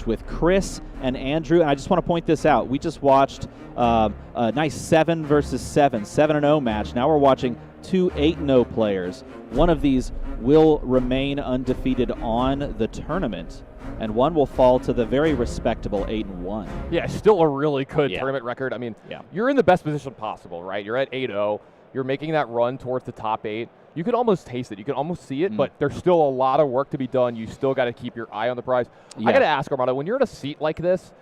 with Chris and Andrew, and I just want to point this out. We just watched a nice 7 versus 7, 7-0 match. Now we're watching 2 8-0 players. One of these will remain undefeated on the tournament, and one will fall to the very respectable 8-1. Yeah, still a really good tournament record. I mean, you're in the best position possible, right? You're at 8-0. You're making that run towards the top 8. You can almost taste it. You can almost see it, but there's still a lot of work to be done. You still got to keep your eye on the prize. I got to ask, Armando, when you're in a seat like this,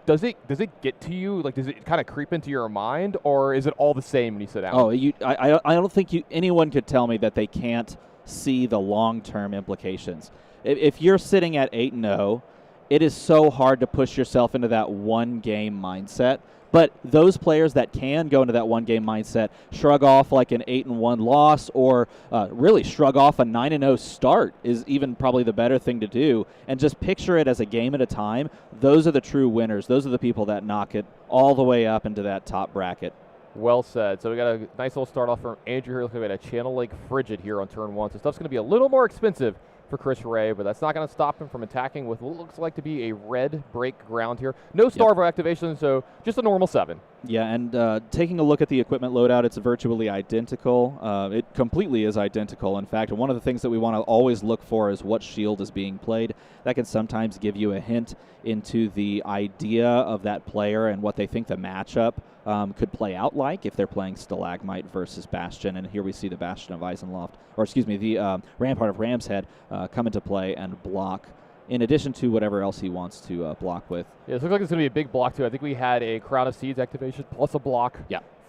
does it get to you? Like, does it kind of creep into your mind, or is it all the same when you sit down? Oh, I don't think anyone could tell me that they can't see the long-term implications. If you're sitting at 8-0, it is so hard to push yourself into that one-game mindset. But those players that can go into that one-game mindset shrug off like an 8-1 loss, or really shrug off a 9-0 start is even probably the better thing to do, and just picture it as a game at a time. Those are the true winners. Those are the people that knock it all the way up into that top bracket. Well said. So we got a nice little start off from Andrew here. Looking at a Channel Lake Frigid here on turn 1. So stuff's going to be a little more expensive for Chris Ray, but that's not going to stop him from attacking with what looks like to be a red break ground here. No Starvo activation, so just a normal 7. Yeah, and taking a look at the equipment loadout, it's virtually identical. It completely is identical. In fact, one of the things that we want to always look for is what shield is being played. That can sometimes give you a hint into the idea of that player and what they think the matchup could play out like if they're playing Stalagmite versus Bastion. And here we see the Bastion of Eisenloft, or excuse me, the Rampart of Ram's Head come into play and block, in addition to whatever else he wants to block with. Yeah, it looks like it's going to be a big block, too. I think we had a Crown of Seeds activation plus a block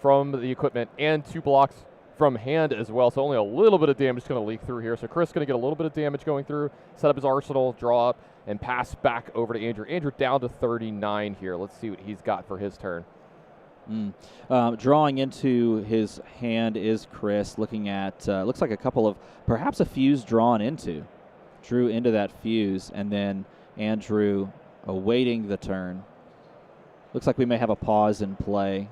from the equipment and 2 blocks from hand as well, so only a little bit of damage is going to leak through here. So Chris is going to get a little bit of damage going through, set up his arsenal, draw up, and pass back over to Andrew. Andrew down to 39 here. Let's see what he's got for his turn. Drawing into his hand is Chris, looking at, looks like a couple of, perhaps a fuse drawn into. Drew into that fuse, and then Andrew awaiting the turn. Looks like we may have a pause in play.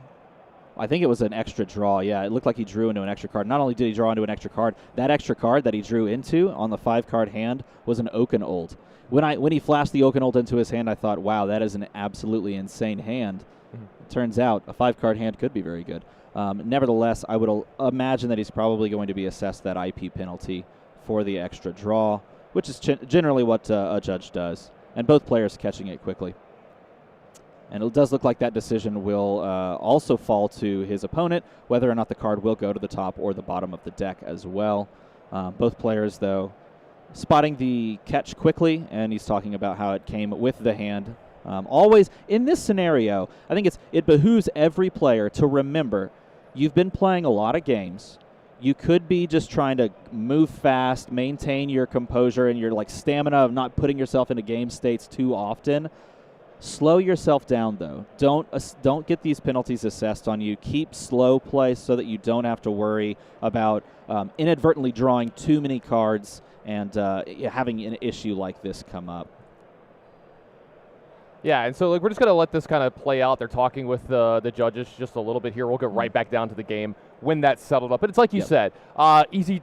I think it was an extra draw. Yeah, it looked like he drew into an extra card. Not only did he draw into an extra card, that extra card that he drew into on the 5-card hand was an Oakenold. When he flashed the Oakenold into his hand, I thought, wow, that is an absolutely insane hand. It turns out a 5-card hand could be very good. Nevertheless, I would imagine that he's probably going to be assessed that IP penalty for the extra draw, which is generally what a judge does, and both players catching it quickly. And it does look like that decision will also fall to his opponent, whether or not the card will go to the top or the bottom of the deck as well. Both players, though, spotting the catch quickly, and he's talking about how it came with the hand. Always, in this scenario, I think it behooves every player to remember you've been playing a lot of games. You could be just trying to move fast, maintain your composure and your stamina of not putting yourself into game states too often. Slow yourself down, though. Don't get these penalties assessed on you. Keep slow play so that you don't have to worry about inadvertently drawing too many cards and having an issue like this come up. Yeah, and so we're just going to let this kind of play out. They're talking with the judges just a little bit here. We'll get right back down to the game when that's settled up. But it's like you said, easy.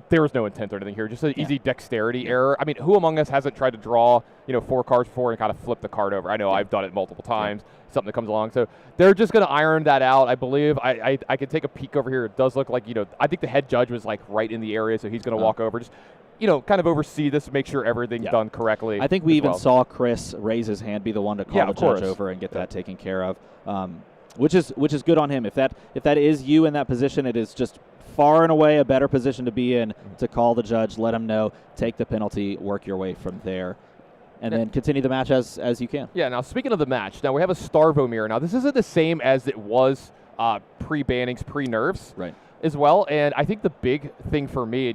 There was no intent or anything here, just an easy dexterity error. I mean, who among us hasn't tried to draw 4 cards before and kind of flip the card over? I know I've done it multiple times, something that comes along. So they're just going to iron that out, I believe. I could take a peek over here. It does look like, I think the head judge was right in the area, so he's going to walk over. Just kind of oversee this, make sure everything's done correctly. I think we even saw Chris raise his hand, be the one to call the judge over and get that taken care of, which is good on him. If that is you in that position, it is just far and away a better position to be in to call the judge, let him know, take the penalty, work your way from there, and then continue the match as you can. Yeah, now speaking of the match, now we have a Starvo mirror. Now this isn't the same as it was pre-bannings, pre-nerfs. Right. As well, and I think the big thing for me,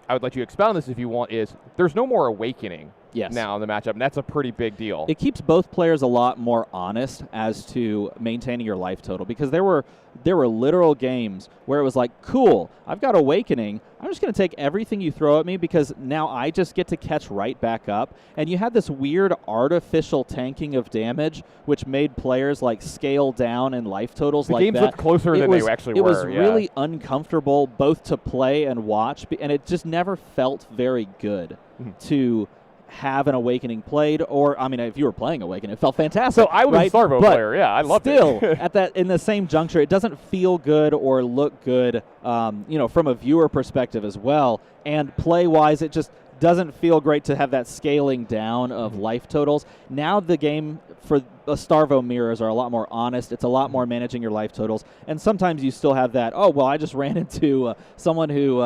I would let you expound on this if you want, is there's no more awakening now in the matchup, and that's a pretty big deal. It keeps both players a lot more honest as to maintaining your life total, because there were literal games where it was like, cool, I've got awakening, I'm just going to take everything you throw at me because now I just get to catch right back up. And you had this weird artificial tanking of damage, which made players scale down in life totals like that. The games looked closer than they actually were. It was really uncomfortable both to play and watch, and it just never felt very good to have an Awakening played, or I mean, if you were playing Awakening, it felt fantastic. So I was right? a Starvo But player. Yeah, I loved still, it. at that in the same juncture, it doesn't feel good or look good, from a viewer perspective as well. And play-wise, it just doesn't feel great to have that scaling down of life totals. Now the game for the Starvo mirrors are a lot more honest. It's a lot more managing your life totals. And sometimes you still have that, oh, well, I just ran into someone who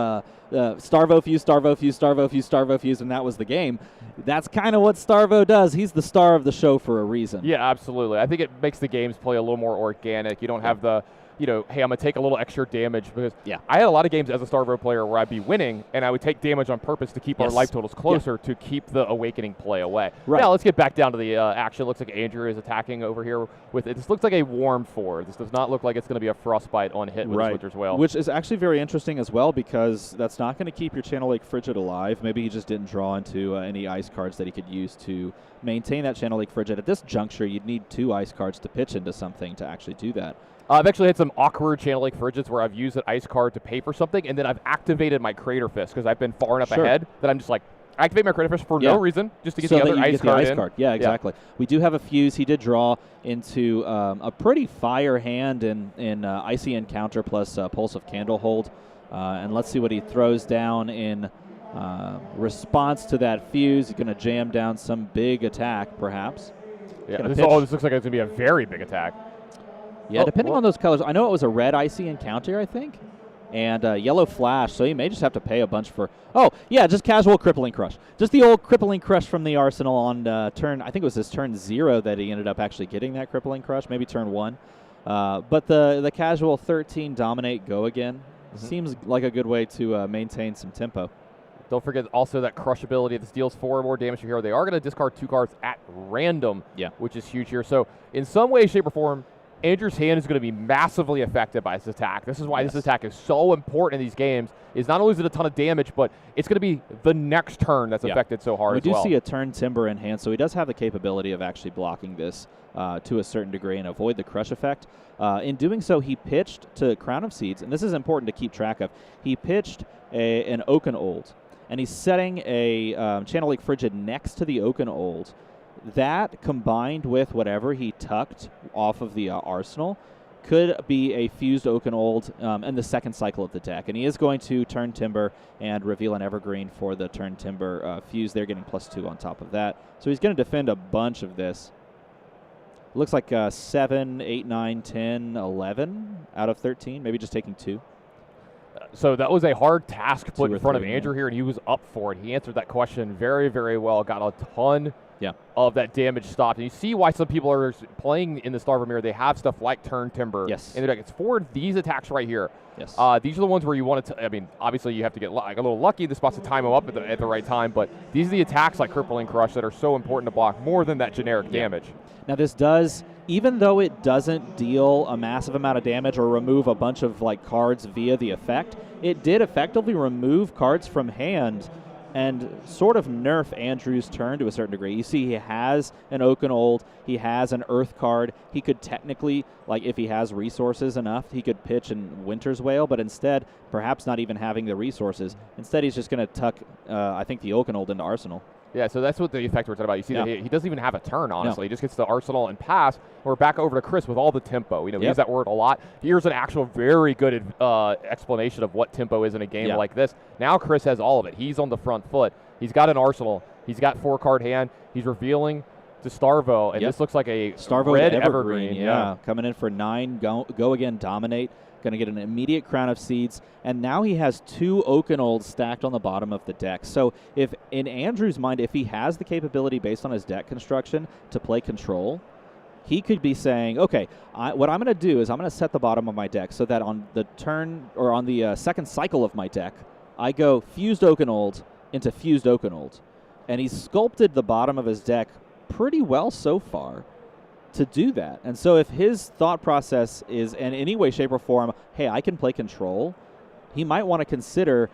Starvo fused, Starvo fused, Starvo fused, Starvo fused, and that was the game. That's kind of what Starvo does. He's the star of the show for a reason. Yeah, absolutely. I think it makes the games play a little more organic. You don't have the, hey, I'm going to take a little extra damage, because I had a lot of games as a Starvo player where I'd be winning, and I would take damage on purpose to keep our life totals closer to keep the Awakening play away. Right. Now, let's get back down to the action. Looks like Andrew is attacking over here with it. This looks like a Warm 4. This does not look like it's going to be a Frostbite on hit with Switcher's Wail. Which is actually very interesting as well, because that's not going to keep your Channel Lake Frigid alive. Maybe he just didn't draw into any ice cards that he could use to maintain that Channel Lake Frigid. At this juncture, you'd need 2 ice cards to pitch into something to actually do that. I've actually had some awkward Channel Lake Frigids where I've used an ice card to pay for something, and then I've activated my Crater Fist because I've been far enough ahead that I'm just like, activate my Crater Fist for no reason, just to get so the other that you ice get card the in. card. Yeah, exactly. We do have a fuse. He did draw into a pretty fire hand in Icy Encounter plus Pulse of Candlehold. And let's see what he throws down in response to that fuse. He's going to jam down some big attack, perhaps. Yeah, this looks like it's going to be a very big attack. Yeah, depending on those colors. I know it was a red Icy Encounter, I think, and yellow Flash, so you may just have to pay a bunch for... Oh, yeah, just casual Crippling Crush. Just the old Crippling Crush from the Arsenal on turn... I think it was his turn 0 that he ended up actually getting that Crippling Crush, maybe turn 1. But the casual 13 Dominate Go again seems like a good way to maintain some tempo. Don't forget also that Crush ability. This deals 4 more damage to your hero. They are going to discard 2 cards at random, which is huge here. So in some way, shape, or form, Andrew's hand is going to be massively affected by this attack. This is why this attack is so important in these games. Is not only is it a ton of damage, but it's going to be the next turn that's affected so hard as well. We do see a turn Timber in hand, so he does have the capability of actually blocking this to a certain degree and avoid the crush effect. In doing so, he pitched to Crown of Seeds, and this is important to keep track of. He pitched an Oaken Old, and he's setting a Channel Lake Frigid next to the Oaken Old. That, combined with whatever he tucked off of the Arsenal, could be a fused Oaken Old in the second cycle of the deck. And he is going to turn Timber and reveal an Evergreen for the turn Timber fuse. They're getting +2 on top of that. So he's going to defend a bunch of this. Looks like 7, 8, 9, 10, 11 out of 13, maybe just taking 2. So that was a hard task put in front of Andrew here, and he was up for it. He answered that question very, very well, got a ton of that damage stopped. And you see why some people are playing in the Starvo Mirror. They have stuff like Turn Timber. Yes. And it's for these attacks right here. Yes. These are the ones where you want to, I mean, obviously you have to get like a little lucky. The spots to time them up at the right time. But these are the attacks like Crippling Crush that are so important to block more than that generic damage. Now this does, even though it doesn't deal a massive amount of damage or remove a bunch of like cards via the effect, it did effectively remove cards from hand and sort of nerf Andrew's turn to a certain degree. You see he has an Oaken Old, he has an Earth card. He could technically, like if he has resources enough, he could pitch in Winter's Wail, but instead, perhaps not even having the resources, instead he's just going to tuck, I think, the Oaken Old into Arsenal. Yeah, so that's what the effect we're talking about. You see that he doesn't even have a turn, honestly. He just gets the Arsenal and pass. We're back over to Chris with all the tempo. We use that word a lot. Here's an actual very good explanation of what tempo is in a game like this. Now Chris has all of it. He's on the front foot. He's got an Arsenal. He's got 4-card hand. He's revealing to Starvo, and this looks like a Starvo red Evergreen. Coming in for 9. Go again, Dominate. Going to get an immediate Crown of Seeds, and now he has 2 Oaken Olds stacked on the bottom of the deck. So if, in Andrew's mind, if he has the capability based on his deck construction to play Control, he could be saying, okay, what I'm going to do is I'm going to set the bottom of my deck so that on the turn, or on the second cycle of my deck, I go Fused Oaken Old into Fused Oaken Old. And he's sculpted the bottom of his deck pretty well so far to do that. And so if his thought process is in any way, shape, or form, hey, I can play Control, he might want to consider,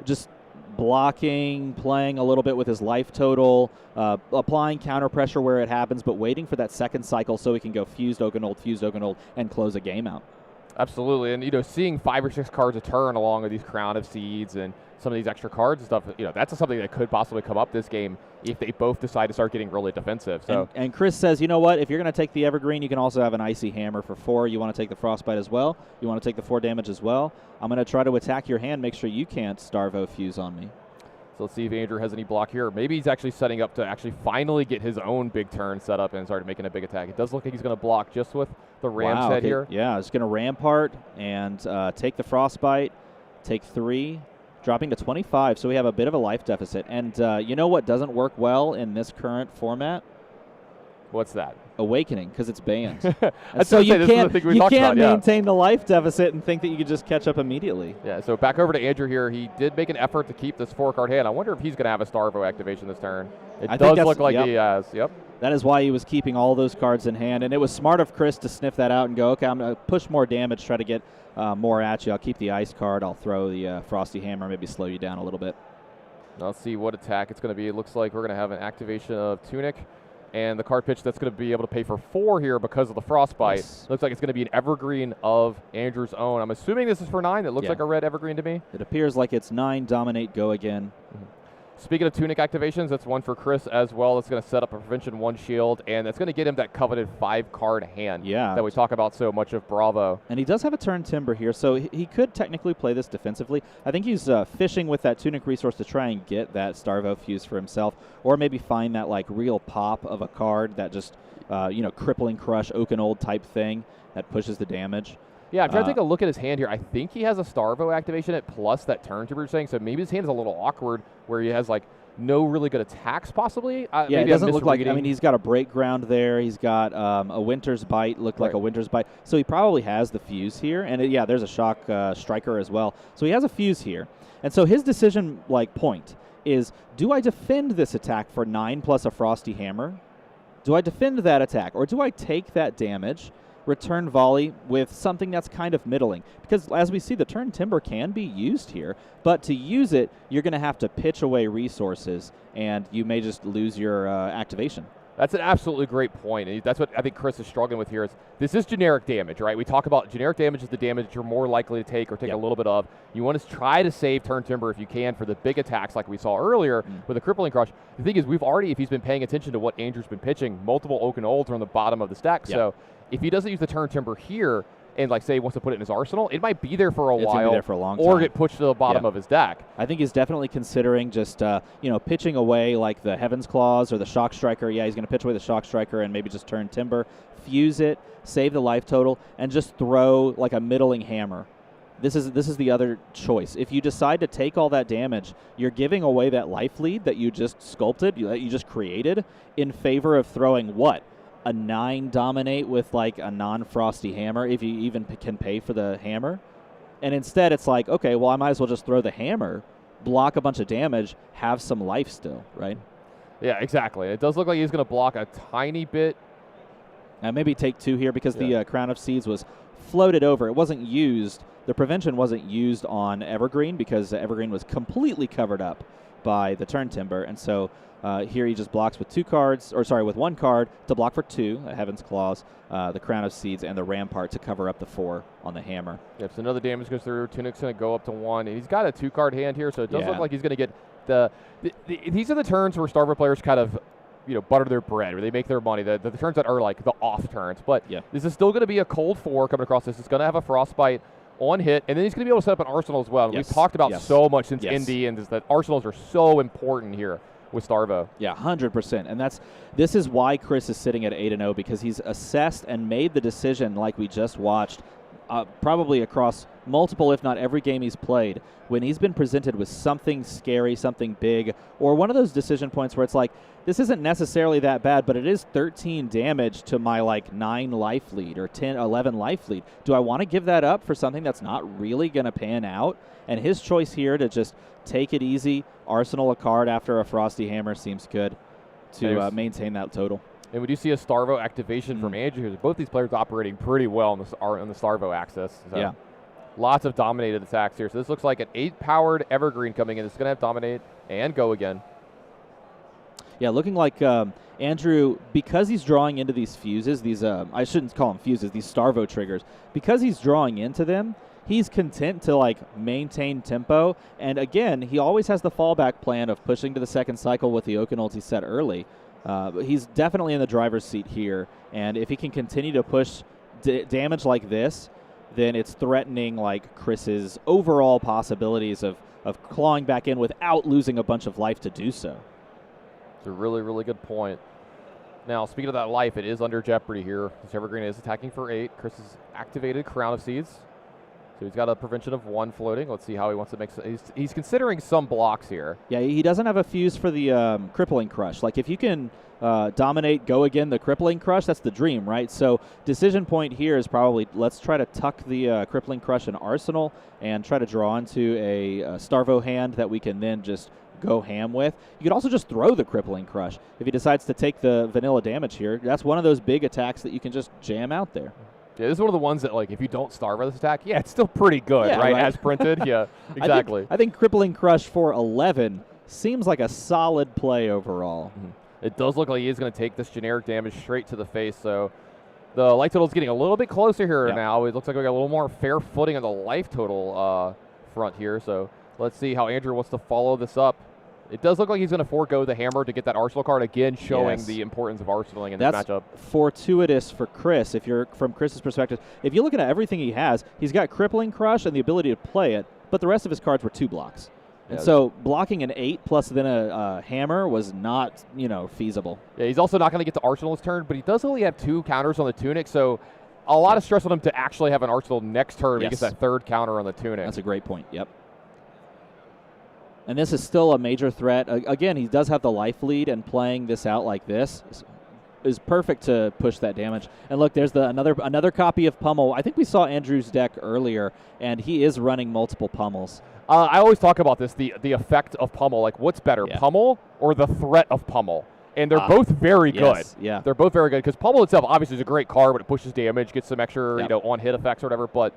just blocking, playing a little bit with his life total, applying counter pressure where it happens, but waiting for that second cycle so he can go Fused Oaken Old, and close a game out. Absolutely. And, seeing 5 or 6 cards a turn along with these Crown of Seeds and some of these extra cards and stuff, that's something that could possibly come up this game if they both decide to start getting really defensive. So and Chris says, you know what? If you're going to take the Evergreen, you can also have an Icy Hammer for 4. You want to take the Frostbite as well? You want to take the 4 damage as well? I'm going to try to attack your hand. Make sure you can't Starvo Fuse on me. So let's see if Andrew has any block here. Maybe he's actually setting up to actually finally get his own big turn set up and start making a big attack. It does look like he's going to block just with the Ram's head here. Yeah, he's going to Rampart and take the Frostbite, take 3, dropping to 25. So we have a bit of a life deficit. And you know what doesn't work well in this current format? What's that? Awakening, because it's banned. So you can't maintain the life deficit and think that you could just catch up immediately. Yeah, so back over to Andrew here. He did make an effort to keep this 4-card hand. I wonder if he's going to have a Starvo activation this turn. It does look like he has. Yep. That is why he was keeping all those cards in hand. And it was smart of Chris to sniff that out and go, okay, I'm going to push more damage, try to get more at you. I'll keep the Ice card. I'll throw the Frosty Hammer, maybe slow you down a little bit. Now let's see what attack it's going to be. It looks like we're going to have an activation of Tunic. And the card pitch that's going to be able to pay for 4 here because of the Frostbite. Yes. Looks like it's going to be an Evergreen of Andrew's own. I'm assuming this is for 9. It looks like a red Evergreen to me. It appears like it's 9, Dominate, Go again. Mm-hmm. Speaking of Tunic activations, that's one for Chris as well. That's going to set up a Prevention 1 shield, and that's going to get him that coveted 5-card hand that we talk about so much of Bravo. And he does have a turn Timber here, so he could technically play this defensively. I think he's fishing with that Tunic resource to try and get that Starvo Fuse for himself, or maybe find that like real pop of a card that just, Crippling Crush, Oakenold type thing that pushes the damage. Yeah, I'm trying to take a look at his hand here. I think he has a Starvo activation at plus that turn Timber you're saying, so maybe his hand is a little awkward where he has like no really good attacks possibly. It doesn't look like, he's got a Break Ground there. He's got a Winter's Bite, looked like a Winter's Bite. So he probably has the Fuse here. And there's a Shock Striker as well. So he has a Fuse here. And so his decision point is, do I defend this attack for 9 plus a Frosty Hammer? Do I defend that attack? Or do I take that damage, return volley with something that's kind of middling? Because as we see, the turn Timber can be used here, but to use it, you're going to have to pitch away resources, and you may just lose your activation. That's an absolutely great point, and that's what I think Chris is struggling with here. Is this is generic damage, right? We talk about generic damage is the damage you're more likely to take or take a little bit of. You want to try to save turn Timber if you can for the big attacks like we saw earlier with a Crippling Crush. The thing is, if he's been paying attention to what Andrew's been pitching, multiple Oakenolds are on the bottom of the stack. So if he doesn't use the turn Timber here, and say he wants to put it in his arsenal, it might be there for a while. It's going to be there for a long time. Or get pushed to the bottom of his deck. I think he's definitely considering just, pitching away like the Heaven's Claws or the Shock Striker. Yeah, he's going to pitch away the Shock Striker and maybe just turn Timber, fuse it, save the life total, and just throw like a middling hammer. This is the other choice. If you decide to take all that damage, you're giving away that life lead that you just sculpted, that you just created, in favor of throwing what? A 9 Dominate with like a non-Frosty Hammer, if you even can pay for the hammer. And instead it's like, okay, well, I might as well just throw the hammer, block a bunch of damage, have some life still, right? Yeah, exactly. It does look like he's going to block a tiny bit. And maybe take 2 here because the Crown of Seeds was floated over. It wasn't used. The Prevention wasn't used on Evergreen because Evergreen was completely covered up by the turn Timber. And so here he just blocks with 1 card to block for 2, Heaven's Claws, the Crown of Seeds, and the Rampart to cover up the 4 on the hammer. Yep, so another damage goes through. Tunic's going to go up to 1. And he's got a 2-card hand here, so it does look like he's going to get these are the turns where Starvo players kind of butter their bread, where they make their money, the turns that are like the off turns. But this is still going to be a cold 4 coming across this. It's going to have a Frostbite on hit, and then he's going to be able to set up an arsenal as well. We've talked about so much since Indy, and that arsenals are so important here with Starvo. Yeah, 100%. And this is why Chris is sitting at 8-0, because he's assessed and made the decision, like we just watched, probably across multiple, if not every game he's played, when he's been presented with something scary, something big, or one of those decision points where it's like, this isn't necessarily that bad, but it is 13 damage to my 9 life lead or 10, 11 life lead. Do I want to give that up for something that's not really going to pan out? And his choice here to just take it easy, arsenal a card after a Frosty Hammer seems good to maintain that total. And we do see a Starvo activation from Andrew here. Both these players operating pretty well on the Starvo axis. So lots of dominated attacks here. So this looks like an 8-powered Evergreen coming in. It's going to have Dominate and Go again. Yeah, looking like Andrew, because he's drawing into these fuses, I shouldn't call them fuses, these Starvo triggers, because he's drawing into them, he's content to like maintain tempo. And again, he always has the fallback plan of pushing to the second cycle with the Oaken ulti set early. But he's definitely in the driver's seat here, and if he can continue to push damage like this, then it's threatening like Chris's overall possibilities of clawing back in without losing a bunch of life to do so. It's a really, really good point. Now, speaking of that life, it is under jeopardy here. This Evergreen is attacking for 8. Chris has activated Crown of Seeds. So he's got a prevention of 1 floating. Let's see how he wants to make. He's considering some blocks here. Yeah, he doesn't have a fuse for the Crippling Crush. Like, if you can dominate, go again, the Crippling Crush, that's the dream, right? So decision point here is probably let's try to tuck the Crippling Crush in Arsenal and try to draw into a Starvo hand that we can then just go ham with. You could also just throw the Crippling Crush. If he decides to take the vanilla damage here, that's one of those big attacks that you can just jam out there. Yeah, this is one of the ones that, like, if you don't Starvo this attack, yeah, it's still pretty good, right? As printed, yeah, exactly. I think Crippling Crush for 11 seems like a solid play overall. It does look like he is going to take this generic damage straight to the face, so the life total is getting a little bit closer here now. It looks like we got a little more fair footing on the life total front here, so let's see how Andrew wants to follow this up. It does look like he's going to forego the hammer to get that Arsenal card, again showing the importance of Arsenaling in this matchup. That's fortuitous for Chris, if you're from Chris's perspective. If you're looking at everything he has, he's got Crippling Crush and the ability to play it, but the rest of his cards were 2 blocks. And so blocking an 8 plus then a hammer was not, feasible. Yeah, he's also not going to get to Arsenal his turn, but he does only have 2 counters on the Tunic, so a lot of stress on him to actually have an Arsenal next turn because that 3rd counter on the Tunic. That's a great point, yep. And this is still a major threat. Again, he does have the life lead, and playing this out like this is perfect to push that damage. And look, there's another copy of Pummel. I think we saw Andrew's deck earlier, and he is running multiple Pummels. I always talk about this, the effect of Pummel. Like, what's better, Pummel or the threat of Pummel? And they're both very good. Yeah. They're both very good because Pummel itself obviously is a great card when it pushes damage, gets some extra on-hit effects or whatever, but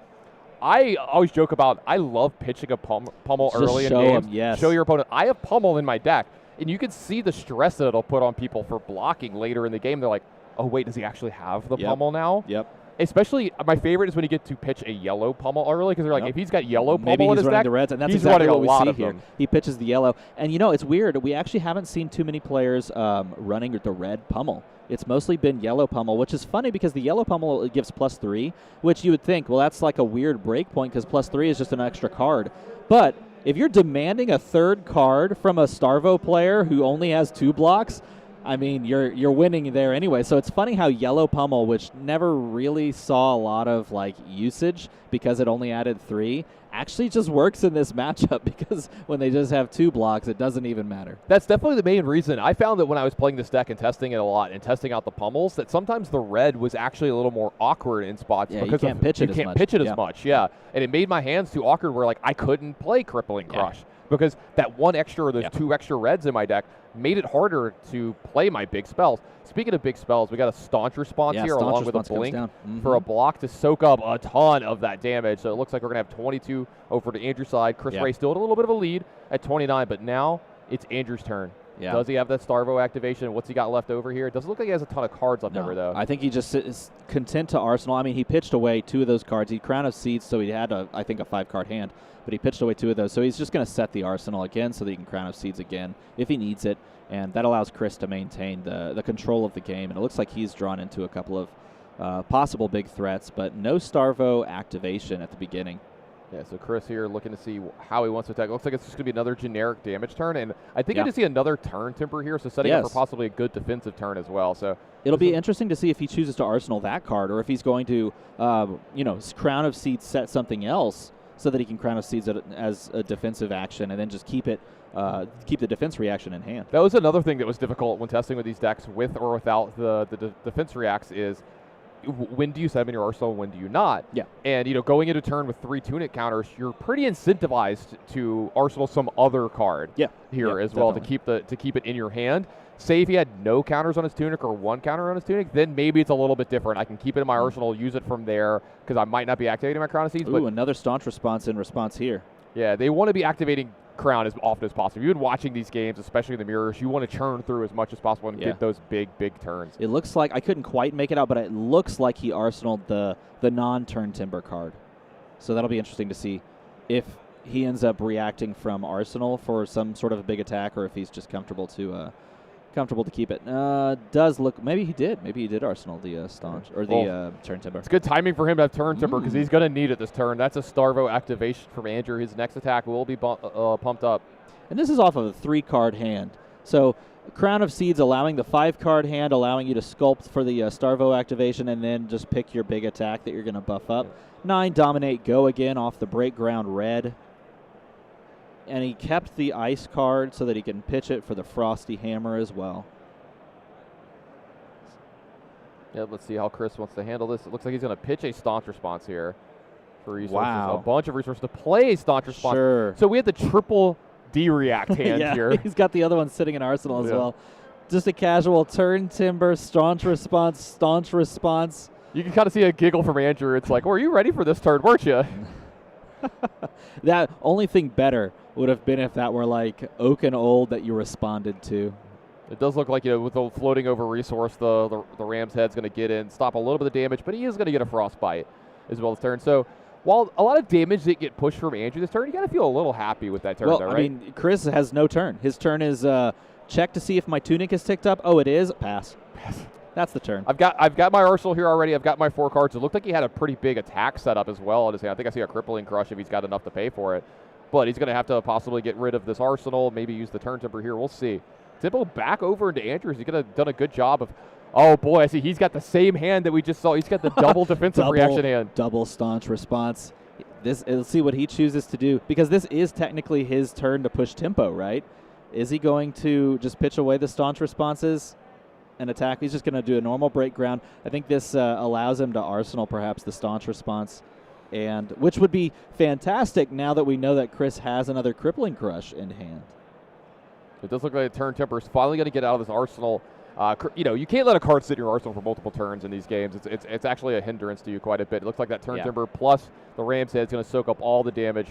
I always joke about I love pitching a Pummel early in games. Show your opponent. I have Pummel in my deck, and you can see the stress that it'll put on people for blocking later in the game. They're like, oh, wait, does he actually have the Pummel now? Yep. Especially, my favorite is when you get to pitch a yellow Pummel early, because they're like, if he's got yellow Pummel in his deck, the reds, and that's he's exactly running what a we lot see of here. them. He pitches the yellow. And, it's weird. We actually haven't seen too many players running the red Pummel. It's mostly been yellow Pummel, which is funny because the yellow Pummel gives +3, which you would think, well, that's like a weird break point because +3 is just an extra card. But if you're demanding a 3rd card from a Starvo player who only has 2 blocks, I mean, you're winning there anyway. So it's funny how yellow Pummel, which never really saw a lot of usage because it only added 3, actually just works in this matchup because when they just have 2 blocks, it doesn't even matter. That's definitely the main reason. I found that when I was playing this deck and testing it a lot and testing out the Pummels, that sometimes the red was actually a little more awkward in spots because you can't pitch it as much. Yeah, and it made my hands too awkward where I couldn't play Crippling Crush because that 1 extra or those 2 extra reds in my deck made it harder to play my big spells. Speaking of big spells, we got a Staunch Response here along with a Blink for a block to soak up a ton of that damage. So it looks like we're going to have 22 over to Andrew's side. Chris Ray still at a little bit of a lead at 29, but now it's Andrew's turn. Yeah. Does he have that Starvo activation? What's he got left over here? It doesn't look like he has a ton of cards left over, though. I think he just is content to Arsenal. I mean, he pitched away 2 of those cards. He Crown of Seeds, so he had, I think, a 5-card hand, but he pitched away 2 of those. So he's just going to set the Arsenal again so that he can Crown of Seeds again if he needs it, and that allows Chris to maintain the control of the game. And it looks like he's drawn into a couple of possible big threats, but no Starvo activation at the beginning. Yeah, so Chris here looking to see how he wants to attack. It looks like it's just going to be another generic damage turn, and I think I just see another turn temper here, so setting up for possibly a good defensive turn as well. So it'll be interesting to see if he chooses to Arsenal that card, or if he's going to, Crown of Seeds set something else so that he can Crown of Seeds as a defensive action, and then just keep the defense reaction in hand. That was another thing that was difficult when testing with these decks, with or without the defense reacts, is when do you set them in your arsenal, when do you not? Yeah. And, going into turn with 3 Tunic counters, you're pretty incentivized to arsenal some other card here as well to keep it in your hand. Say if he had no counters on his Tunic or 1 counter on his Tunic, then maybe it's a little bit different. I can keep it in my arsenal, use it from there, because I might not be activating my Crown of Seeds. Ooh, another Staunch Response in response here. Yeah, they want to be activating Crown as often as possible. You've been watching these games, especially in the mirrors. You want to churn through as much as possible and get those big turns. It looks like, I couldn't quite make it out, but it looks like he arsenaled the non-turn timber card. So that'll be interesting to see if he ends up reacting from Arsenal for some sort of a big attack, or if he's just comfortable to keep it. Does look, maybe he did Arsenal the staunch or the turn timber. It's good timing for him to have turn timber because he's going to need it this turn. That's a Starvo activation from Andrew. His next attack will be pumped up. And this is off of a 3-card hand. So Crown of Seeds allowing the 5-card hand, allowing you to sculpt for the Starvo activation, and then just pick your big attack that you're going to buff up. 9, Dominate, Go again off the Break Ground red. And he kept the Ice card so that he can pitch it for the Frosty Hammer as well. Yeah, let's see how Chris wants to handle this. It looks like he's going to pitch a Staunch Response here for resources. Wow. A bunch of resources to play a Staunch Response. Sure. So we had the triple D-React hand here. He's got the other one sitting in Arsenal as well. Just a casual turn timber, staunch response. You can kind of see a giggle from Andrew. It's like, were you ready for this turn, weren't you? That only thing better would have been if that were like Oak and Old that you responded to. It does look like, with the floating over resource, the Ram's head's going to get in, stop a little bit of damage, but he is going to get a Frostbite as well this turn. So while a lot of damage didn't get pushed from Andrew this turn, you got to feel a little happy with that turn, though, right? I mean, Chris has no turn. His turn is check to see if my tunic is ticked up. Oh, it is. Pass. That's the turn. I've got my Arsenal here already. I've got my 4 cards. It looked like he had a pretty big attack set up as well in his hand. I think I see a Crippling Crush if he's got enough to pay for it. But he's going to have to possibly get rid of this Arsenal, maybe use the turn timber here. We'll see. Tempo back over into Andrews. He's going to done a good job of. Oh boy, I see. He's got the same hand that we just saw. He's got the double defensive reaction hand. Double staunch response. Let's see what he chooses to do, because this is technically his turn to push tempo, right? Is he going to just pitch away the staunch responses and attack? He's just going to do a normal break ground. I think this allows him to Arsenal perhaps the staunch response, and which would be fantastic now that we know that Chris has another Crippling Crush in hand. It does look like the turn timber is finally going to get out of this Arsenal. You can't let a card sit in your Arsenal for multiple turns in these games. It's actually a hindrance to you quite a bit. It looks like that turn timber plus the Ram's head is going to soak up all the damage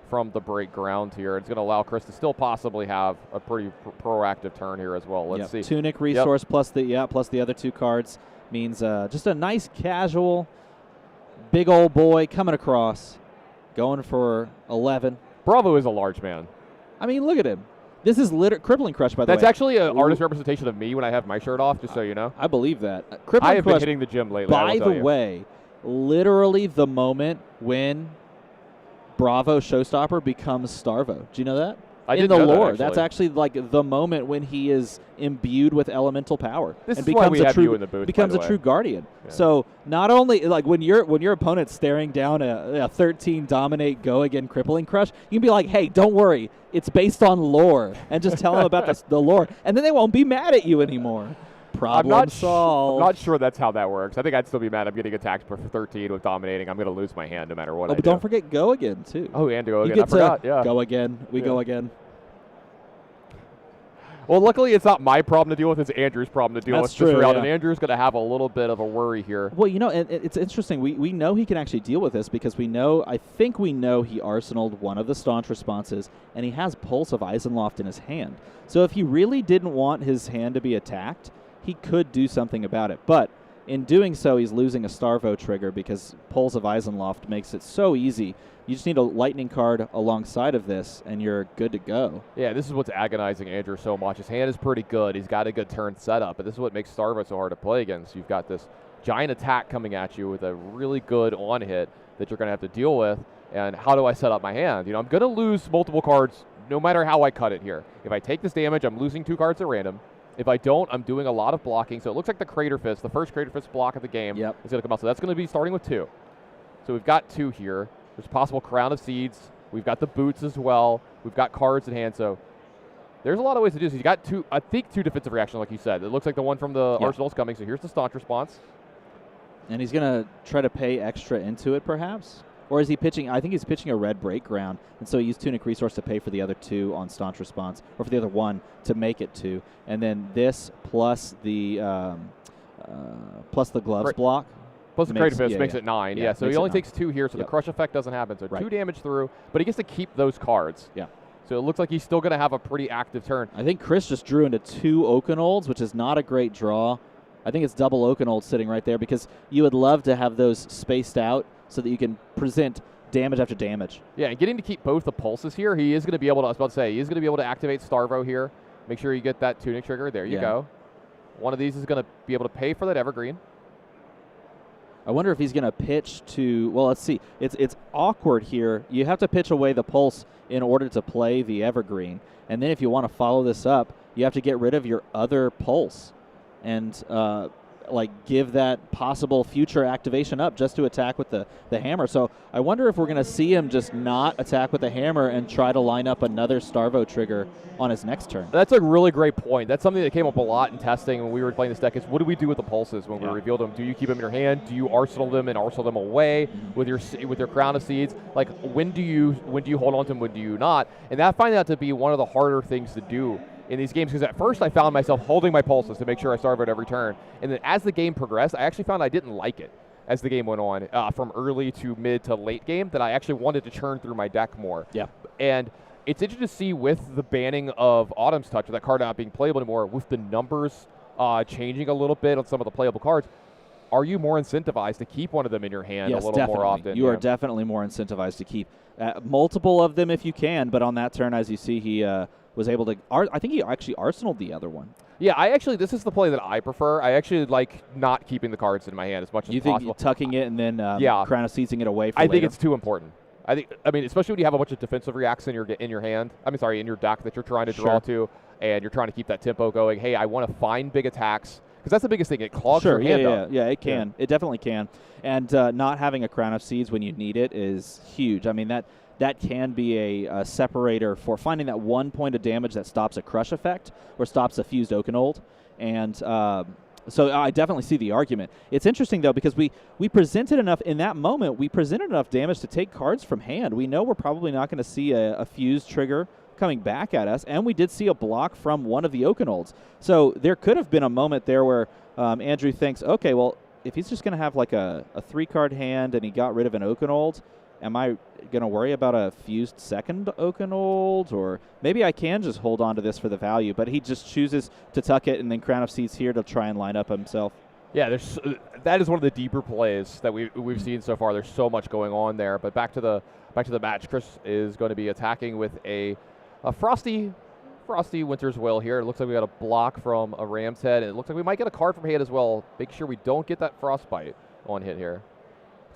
from the break ground here. It's going to allow Chris to still possibly have a pretty proactive turn here as well. Let's see. Tunic resource plus the other 2 cards means just a nice casual big old boy coming across, going for 11. Bravo is a large man. I mean, look at him. This is Crippling Crush, by the way. That's actually an artist representation of me when I have my shirt off, just so you know. I believe that. I have been hitting the gym lately. By the way, literally the moment when Bravo Showstopper becomes Starvo. Do you know that? I in didn't the know lore. that, That's actually like the moment when he is imbued with elemental power. This and is why we have you in the booth, becomes by the a way. true guardian. Yeah. So not only like when your opponent's staring down a 13 Dominate Go again Crippling Crush, you can be like, hey, don't worry, it's based on lore, and just tell them about the lore, and then they won't be mad at you anymore. Problem solved. I'm not sure that's how that works. I think I'd still be mad. I'm getting attacked for 13 with dominating. I'm going to lose my hand no matter what I do. But don't forget Go again, too. Oh, and Go you again. I forgot. Yeah. Go again. We go again. Well, luckily it's not my problem to deal with. It's Andrew's problem to deal with. True, And Andrew's going to have a little bit of a worry here. Well, it's interesting. We know he can actually deal with this because I think we know he arsenaled one of the staunch responses, and he has Pulse of Eisenloft in his hand. So if he really didn't want his hand to be attacked, he could do something about it. But in doing so, he's losing a Starvo trigger because Pulse of Eisenloft makes it so easy. You just need a lightning card alongside of this, and you're good to go. Yeah, this is what's agonizing Andrew so much. His hand is pretty good. He's got a good turn setup, but this is what makes Starvo so hard to play against. You've got this giant attack coming at you with a really good on-hit that you're going to have to deal with, and how do I set up my hand? I'm going to lose multiple cards no matter how I cut it here. If I take this damage, I'm losing 2 cards at random. If I don't, I'm doing a lot of blocking. So it looks like the Crater Fist, the first Crater Fist block of the game, is going to come out. So that's going to be starting with 2. So we've got 2 here. There's possible Crown of Seeds. We've got the boots as well. We've got cards in hand. So there's a lot of ways to do this. He's got 2 defensive reactions, like you said. It looks like the one from the Arsenal's coming. So here's the staunch response. And he's going to try to pay extra into it, perhaps? Or is he pitching? I think he's pitching a red break ground, and so he used Tunic Resource to pay for the other 2 on staunch response, or for the other 1 to make it 2. And then this plus the gloves block. Plus the Crater Fist makes it 9. Yeah, so he only takes 2 here, so the crush effect doesn't happen. So 2 damage through, but he gets to keep those cards. Yeah. So it looks like he's still going to have a pretty active turn. I think Chris just drew into 2 Oakenolds, which is not a great draw. I think it's double Oakenold sitting right there because you would love to have those spaced out so that you can present damage after damage. Yeah, and getting to keep both the pulses here, he is going to be able to, I was about to say, he is going to be able to activate Starvo here. Make sure you get that tuning trigger. There you go. One of these is going to be able to pay for that Evergreen. I wonder if he's going to pitch to, well, let's see. It's awkward here. You have to pitch away the pulse in order to play the Evergreen. And then if you want to follow this up, you have to get rid of your other pulse and give that possible future activation up just to attack with the hammer. So I wonder if we're going to see him just not attack with the hammer and try to line up another Starvo trigger on his next turn. That's a really great point. That's something that came up a lot in testing when we were playing this deck is what do we do with the pulses when we revealed them? Do you keep them in your hand? Do you arsenal them and arsenal them away with your Crown of Seeds? Like when do you hold on to them, when do you not? And that find out to be one of the harder things to do in these games, because at first I found myself holding my pulses to make sure I Starvoed every turn. And then as the game progressed, I actually found I didn't like it as the game went on, from early to mid to late game, that I actually wanted to churn through my deck more. Yeah. And it's interesting to see with the banning of Autumn's Touch, with that card not being playable anymore, with the numbers changing a little bit on some of the playable cards, are you more incentivized to keep one of them in your hand a little more often? You are definitely more incentivized to keep multiple of them if you can, but on that turn, as you see, he was able to, I think he actually arsenaled the other one. Yeah, this is the play that I prefer. I actually like not keeping the cards in my hand as much as possible. You think tucking it and then Crown of Seizing it away from I think it's too important. I mean, especially when you have a bunch of defensive reacts in your hand. In your deck that you're trying to draw to, and you're trying to keep that tempo going. Hey, I want to find big attacks, because that's the biggest thing. It clogs your hand up. Yeah, it can. Yeah. It definitely can. And not having a Crown of Seeds when you need it is huge. I mean, that can be a separator for finding that 1 point of damage that stops a crush effect or stops a fused Oakenold. And so I definitely see the argument. It's interesting, though, because we presented enough in that moment. We presented enough damage to take cards from hand. We know we're probably not going to see a fused trigger coming back at us, and we did see a block from one of the Oakenolds. So there could have been a moment there where Andrew thinks, okay, well, if he's just going to have like a 3-card hand and he got rid of an Oakenold, am I going to worry about a fused second Oakenold? Or maybe I can just hold on to this for the value, but he just chooses to tuck it and then Crown of Seeds here to try and line up himself. Yeah, that is one of the deeper plays that we've seen so far. There's so much going on there. But back to the match, Chris is going to be attacking with a Frosty Winter's Will here. It looks like we got a block from a Ram's Head, and it looks like we might get a card from hand as well. Make sure we don't get that Frostbite on hit here.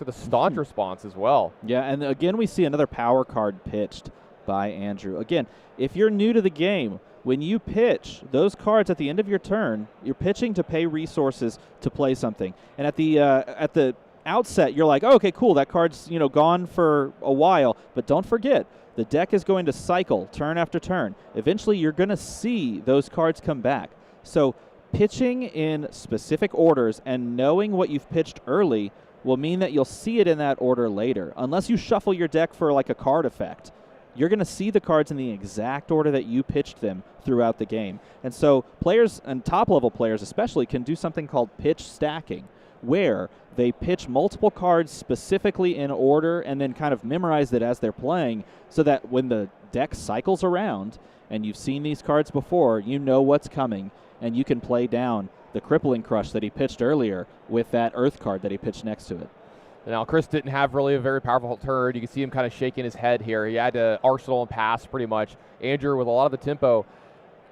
To the Staunch response as well. Yeah, and again, we see another power card pitched by Andrew. Again, if you're new to the game, when you pitch those cards at the end of your turn, you're pitching to pay resources to play something. And at the outset, you're like, oh, okay, cool, that card's gone for a while. But don't forget, the deck is going to cycle turn after turn. Eventually, you're going to see those cards come back. So pitching in specific orders and knowing what you've pitched early will mean that you'll see it in that order later. Unless you shuffle your deck for like a card effect, you're going to see the cards in the exact order that you pitched them throughout the game. And so players, and top-level players especially, can do something called pitch stacking, where they pitch multiple cards specifically in order and then kind of memorize it as they're playing, so that when the deck cycles around and you've seen these cards before, you know what's coming, and you can play down the Crippling Crush that he pitched earlier with that Earth card that he pitched next to it. Now, Chris didn't have really a very powerful turn. You can see him kind of shaking his head here. He had to arsenal and pass pretty much. Andrew, with a lot of the tempo,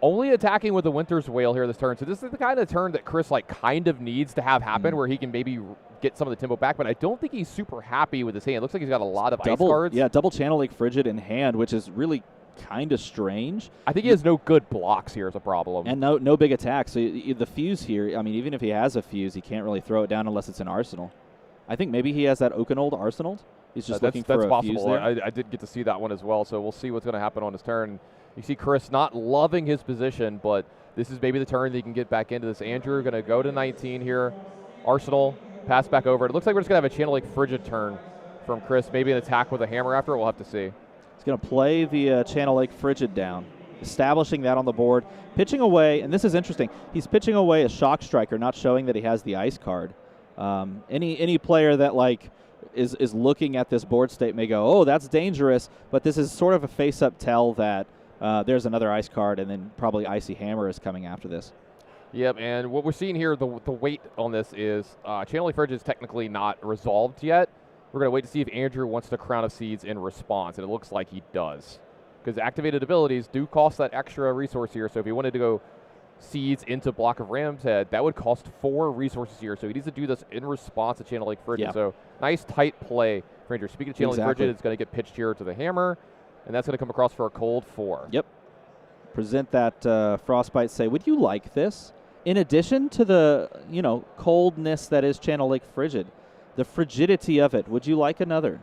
only attacking with the Winter's Wail here this turn. So this is the kind of turn that Chris kind of needs to have happen, where he can maybe get some of the tempo back. But I don't think he's super happy with his hand. It looks like he's got a lot of ice cards. Yeah, double Channel Lake Frigid in hand, which is really kind of strange. I think he has no good blocks here as a problem. And no big attacks. So the fuse here, I mean, even if he has a fuse, he can't really throw it down unless it's an arsenal. I think maybe he has that Oakenold arsenaled. He's just looking for a fuse there. I did get to see that one as well, so we'll see what's going to happen on his turn. You see Chris not loving his position, but this is maybe the turn that he can get back into this. Andrew going to go to 19 here. Arsenal, pass back over. It looks like we're just going to have a Channel Lake Frigid turn from Chris. Maybe an attack with a hammer after. We'll have to see. He's going to play the Channel Lake Frigid down, establishing that on the board, pitching away, and this is interesting. He's pitching away a Shock Striker, not showing that he has the ice card. Any player that is looking at this board state may go, oh, that's dangerous, but this is sort of a face-up tell that there's another ice card, and then probably Icy Hammer is coming after this. Yep, and what we're seeing here, the weight on this is Channel Lake Frigid is technically not resolved yet, We're going to wait to see if Andrew wants to Crown of Seeds in response, and it looks like he does. Because activated abilities do cost that extra resource here, so if he wanted to go Seeds into Block of Ram's Head, that would cost 4 resources here, so he needs to do this in response to Channel Lake Frigid. Yeah. So nice, tight play for Andrew. Speaking of Channel Lake Frigid, it's going to get pitched here to the Hammer, and that's going to come across for a cold 4. Yep. Present that Frostbite, say, would you like this? In addition to the, coldness that is Channel Lake Frigid, the frigidity of it, would you like another?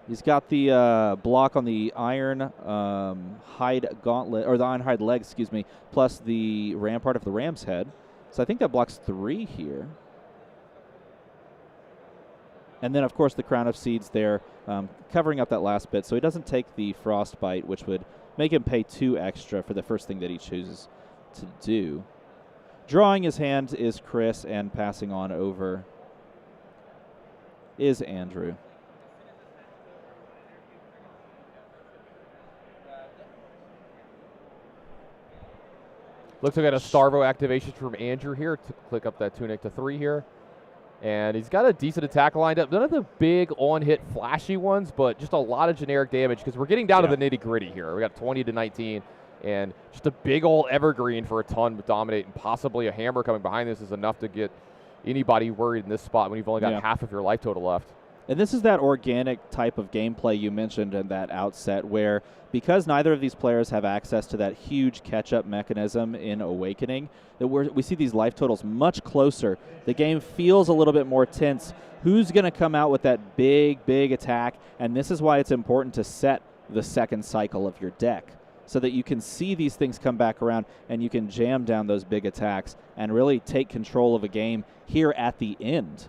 He's got the block on the Iron Hide Gauntlet, or the Iron Hide leg, excuse me, plus the Rampart of the Ram's Head. So I think that blocks 3 here. And then, of course, the Crown of Seeds there, covering up that last bit. So he doesn't take the Frostbite, which would make him pay 2 extra for the first thing that he chooses to do. Drawing his hand is Chris, and passing on over is Andrew. Looks like we got a Starvo activation from Andrew here to click up that Tunic to 3 here. And he's got a decent attack lined up. None of the big on-hit flashy ones, but just a lot of generic damage because we're getting down to the nitty-gritty here. We got 20 to 19, and just a big old evergreen for a ton to dominate, and possibly a hammer coming behind this is enough to get anybody worried in this spot when you've only got half of your life total left. And this is that organic type of gameplay you mentioned in that outset where because neither of these players have access to that huge catch-up mechanism in Awakening, that we see these life totals much closer. The game feels a little bit more tense. Who's going to come out with that big, big attack? And this is why it's important to set the second cycle of your deck so that you can see these things come back around and you can jam down those big attacks and really take control of a game here at the end.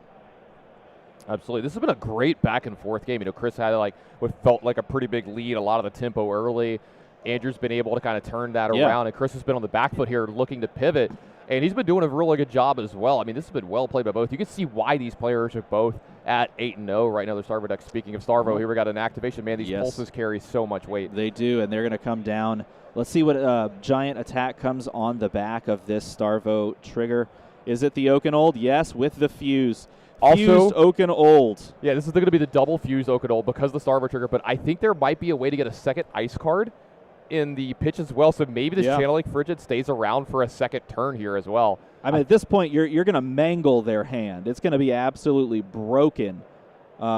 Absolutely. This has been a great back-and-forth game. Chris had what felt like a pretty big lead, a lot of the tempo early. Andrew's been able to kind of turn that around, and Chris has been on the back foot here looking to pivot, and he's been doing a really good job as well. I mean, this has been well played by both. You can see why these players are both at 8-0 right now. Their Starvo deck. Speaking of Starvo, here we got an activation. Man, these pulses carry so much weight. They do, and they're going to come down. Let's see what giant attack comes on the back of this Starvo trigger. Is it the Oakenold? Yes, with the fuse. Fused Oakenold. Yeah, this is going to be the double fused Oakenold because of the Starvo trigger, but I think there might be a way to get a second ice card in the pitch as well, so maybe this Channel Lake Frigid stays around for a second turn here as well. I mean, at this point, you're going to mangle their hand. It's going to be absolutely broken.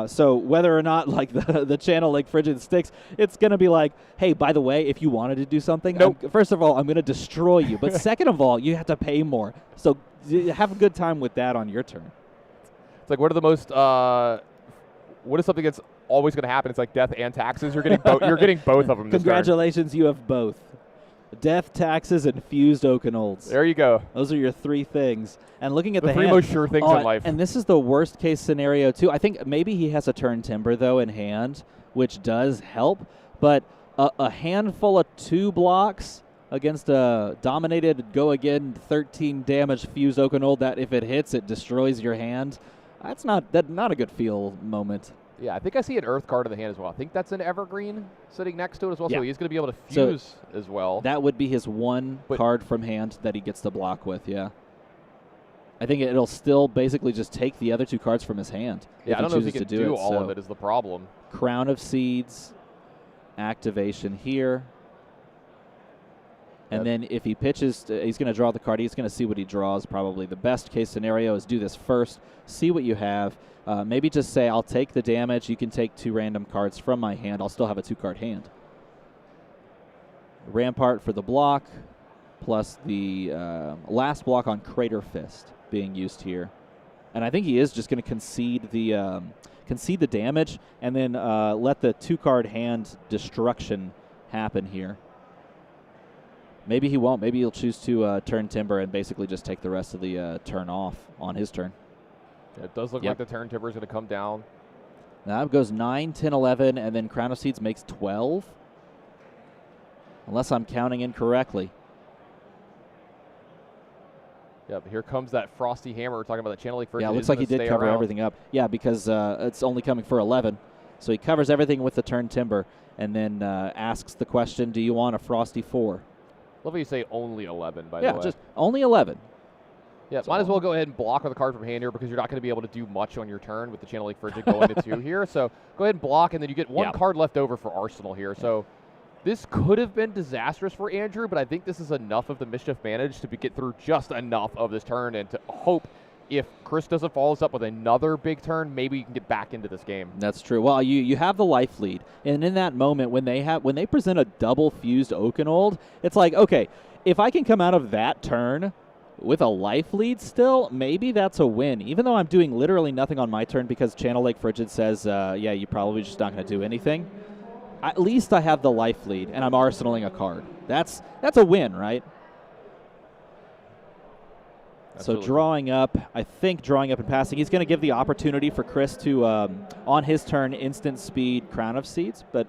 So whether or not the Channel Lake Frigid sticks, it's going to be like, hey, by the way, if you wanted to do something, first of all, I'm going to destroy you. But second of all, you have to pay more. So have a good time with that on your turn. It's like, what are the most what is something that's always going to happen? It's like death and taxes. You're getting you're getting both of them this Congratulations, you have both. Death, taxes, and fused Oakenolds. There you go. Those are your 3 things. And looking at the three hand, most sure things in life. And this is the worst case scenario too. I think maybe he has a turn timber though in hand, which does help. But a handful of 2 blocks against a dominated go again 13 damage fused Oakenold that if it hits it destroys your hand. That's not a good feel moment. Yeah, I think I see an Earth card in the hand as well. I think that's an Evergreen sitting next to it as well, so he's going to be able to fuse as well. That would be his 1 card from hand that he gets to block with, I think it'll still basically just take the other 2 cards from his hand. Yeah, I don't know if he can do all of it is the problem. Crown of Seeds, activation here. And then if he pitches, he's going to draw the card. He's going to see what he draws probably. The best case scenario is do this first, see what you have. Maybe just say, I'll take the damage. You can take 2 random cards from my hand. I'll still have a 2-card hand. Rampart for the block, plus the last block on Crater Fist being used here. And I think he is just going to concede the damage and then let the 2-card hand destruction happen here. Maybe he won't. Maybe he'll choose to turn timber and basically just take the rest of the turn off on his turn. It does look like the turn timber is going to come down. Now it goes 9, 10, 11, and then Crown of Seeds makes 12. Unless I'm counting incorrectly. Yep, here comes that Frosty Hammer. We're talking about the Channel Lake Frigid. Yeah, it looks like he did cover everything up. Yeah, because it's only coming for 11. So he covers everything with the turn timber and then asks the question, do you want a Frosty 4? Love how you say only 11, by the way. Yeah, just only 11. Yeah, might as well go ahead and block with a card from hand here because you're not going to be able to do much on your turn with the Channeling Frigid going to 2 here. So go ahead and block, and then you get 1 card left over for Arsenal here. So this could have been disastrous for Andrew, but I think this is enough of the Mischief managed to get through just enough of this turn and to hope if Chris doesn't follow us up with another big turn, maybe you can get back into this game. That's true. Well, you have the life lead, and in that moment when they present a double fused Oakenold, it's like, okay, if I can come out of that turn with a life lead still, maybe that's a win. Even though I'm doing literally nothing on my turn because Channel Lake Frigid says, yeah, you're probably just not going to do anything. At least I have the life lead, and I'm arsenaling a card. That's a win, right? Absolutely. So drawing up and passing. He's going to give the opportunity for Chris to, on his turn, instant speed Crown of Seeds, but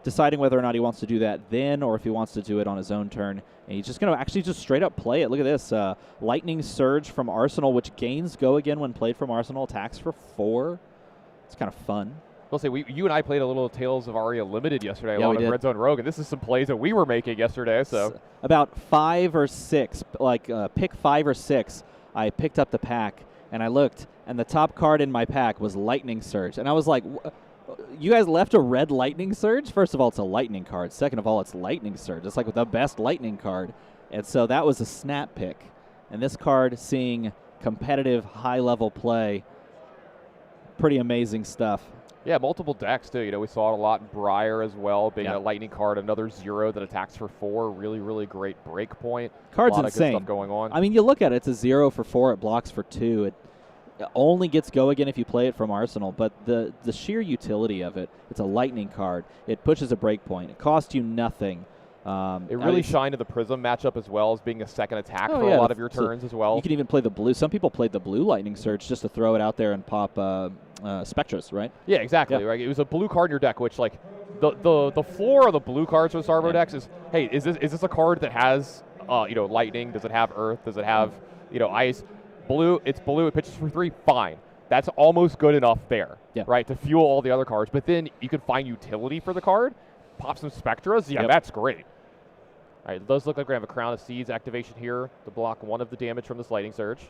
deciding whether or not he wants to do that then or if he wants to do it on his own turn. And he's just going to actually just straight up play it. Look at this. Lightning Surge from Arsenal, which gains go again when played from Arsenal. Attacks for 4. It's kind of fun. We'll say you and I played a little Tales of Aria Limited yesterday along with did. Red Zone Rogue, and this is some plays that we were making yesterday. So about 5 or 6, pick 5 or 6, I picked up the pack, and I looked, and the top card in my pack was Lightning Surge. And I was like, you guys left a red Lightning Surge? First of all, it's a Lightning card. Second of all, it's Lightning Surge. It's like the best Lightning card. And so that was a snap pick. And this card, seeing competitive, high-level play, pretty amazing stuff. Yeah, multiple decks, too. You know, we saw it a lot in Briar as well, being a Lightning card, another 0 that attacks for 4. Really, really great break point. Card's a lot insane. Of good stuff going on. I mean, you look at it, it's a 0 for 4. It blocks for 2. It only gets go again if you play it from Arsenal, but the sheer utility of it, it's a Lightning card. It pushes a break point. It costs you nothing. It really shined in the Prism matchup as well as being a second attack for a lot of your turns as well. You can even play the blue. Some people played the blue Lightning Surge just to throw it out there and pop Spectras, right? Yeah, exactly. Right. It was a blue card in your deck, which like the floor of the blue cards for Starvo decks is, hey, is this a card that has Lightning? Does it have Earth? Does it have Ice? Blue. It's blue. It pitches for 3. Fine. That's almost good enough there, right, to fuel all the other cards. But then you can find utility for the card, pop some Spectras. Yeah, that's great. All right, it does look like we have a Crown of Seeds activation here to block 1 of the damage from this Lightning Surge.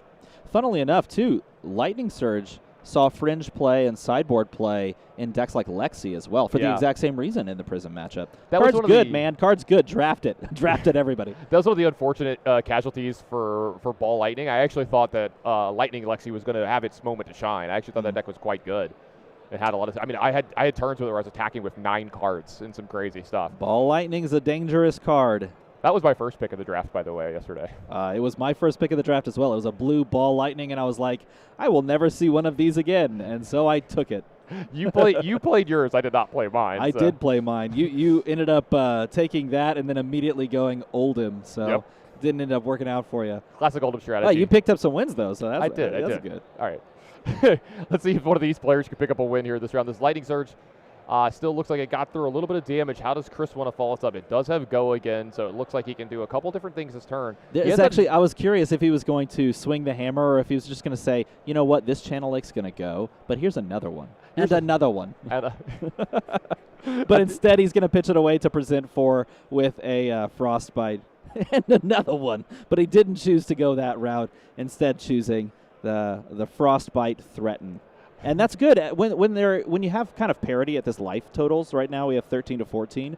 Funnily enough, too, Lightning Surge saw Fringe play and sideboard play in decks like Lexi as well for the exact same reason in the Prism matchup. Card's good, man. Card's good. Draft it. Draft it, everybody. That was one of the unfortunate casualties for Ball Lightning. I actually thought that Lightning Lexi was going to have its moment to shine. I actually thought that deck was quite good. It had a lot of. I mean, I had turns where I was attacking with 9 cards and some crazy stuff. Ball Lightning's a dangerous card. That was my first pick of the draft, by the way, yesterday. It was my first pick of the draft as well. It was a blue Ball Lightning, and I was like, I will never see one of these again, and so I took it. You played yours. I did not play mine. I did play mine. You ended up taking that and then immediately going Oldhim, so didn't end up working out for you. Classic Oldhim strategy. You picked up some wins, though, so that's I did. good. All right. Let's see if one of these players can pick up a win here this round. This Lightning Surge still looks like it got through a little bit of damage. How does Chris want to follow us up? It does have go again, so it looks like he can do a couple different things this turn. I was curious if he was going to swing the hammer or if he was just going to say, you know what, this Channel Lake's going to go, but here's another one. Here's another one. But instead, he's going to pitch it away to present 4 with a Frostbite and another one. But he didn't choose to go that route, instead choosing the Frostbite Threaten. And that's good when you have kind of parity at this life totals. Right now we have 13 to 14.